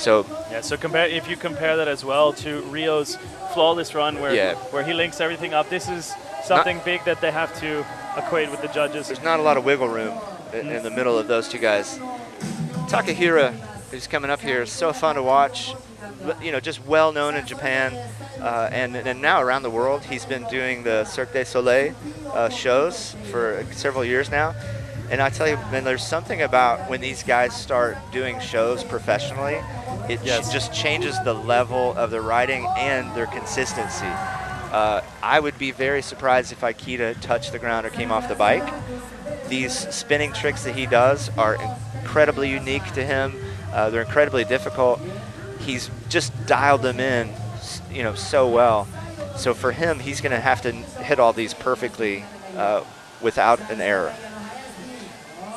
So yeah, so if you compare that as well to Rio's flawless run where he links everything up, this is something big that they have to equate with the judges. There's not a lot of wiggle room in the middle of those two guys. Takahiro, who's coming up here, is so fun to watch. You know, just well known in Japan, and now around the world. He's been doing the Cirque du Soleil shows for several years now. And I tell you, man, there's something about when these guys start doing shows professionally, it just changes the level of their riding and their consistency. I would be very surprised if Ikeda touched the ground or came off the bike. These spinning tricks that he does are incredibly unique to him. They're incredibly difficult. He's just dialed them in, you know, so well. So for him, he's going to have to hit all these perfectly without an error.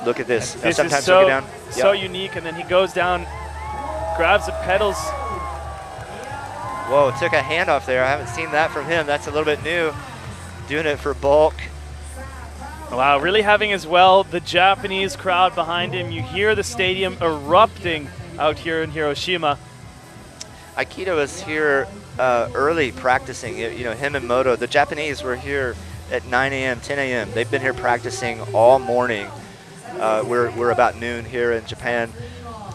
Look at this. This Sometimes is so, he'll get down. So unique, and then he goes down, grabs the pedals. Whoa, took a handoff there. I haven't seen that from him. That's a little bit new. Doing it for bulk. Wow, really having as well the Japanese crowd behind him. You hear the stadium erupting out here in Hiroshima. Ikeda was here early practicing. You know, him and Moto. The Japanese were here at 9 a.m., 10 a.m. They've been here practicing all morning. We're about noon here in Japan.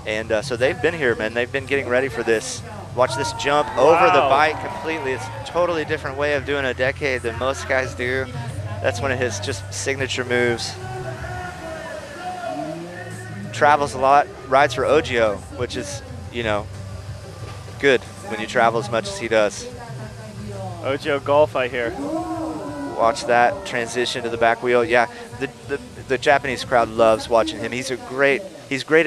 And so they've been here, man. They've been getting ready for this. Watch this jump over the bike completely. It's a totally different way of doing a decade than most guys do. That's one of his just signature moves. Travels a lot, rides for Ogio, which is, you know, good when you travel as much as he does. Ogio Golf, I hear. Watch that transition to the back wheel. Yeah, the Japanese crowd loves watching him. He's great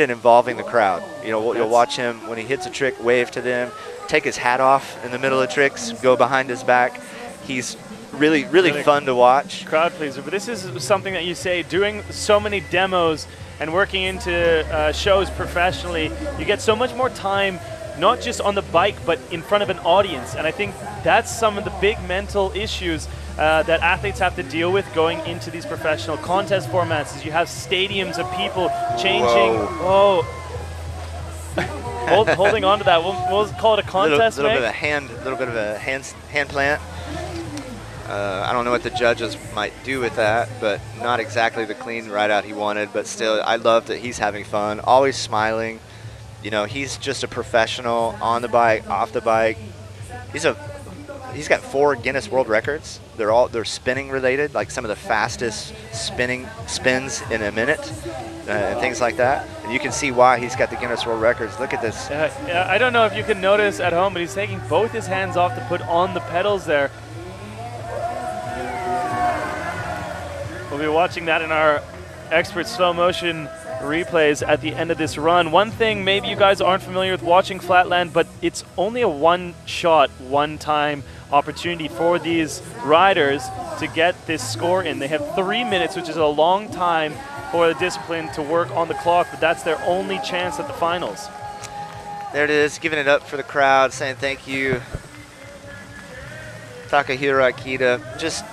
at involving the crowd. You know, you'll watch him when he hits a trick, wave to them, take his hat off in the middle of tricks, go behind his back. He's really fun to watch. Crowd pleaser. But this is something that you say, doing so many demos and working into shows professionally, you get so much more time, not just on the bike, but in front of an audience. And I think that's some of the big mental issues that athletes have to deal with going into these professional contest formats. Is you have stadiums of people changing. Whoa. Holding on to that. We'll call it a contest. Little bit of a hand plant. I don't know what the judges might do with that, but not exactly the clean ride out he wanted. But still, I love that he's having fun, always smiling. You know, he's just a professional on the bike, off the bike. He's got 4 Guinness World Records. They're spinning related, like some of the fastest spins in a minute and things like that. And you can see why he's got the Guinness World Records. Look at this. I don't know if you can notice at home, but he's taking both his hands off to put on the pedals there. We'll be watching that in our expert slow motion replays at the end of this run. One thing, maybe you guys aren't familiar with watching Flatland, but it's only a one-shot, one-time opportunity for these riders to get this score in. They have 3 minutes, which is a long time for the discipline to work on the clock, but that's their only chance at the finals. There it is, giving it up for the crowd, saying thank you. Takahiro Ikeda, just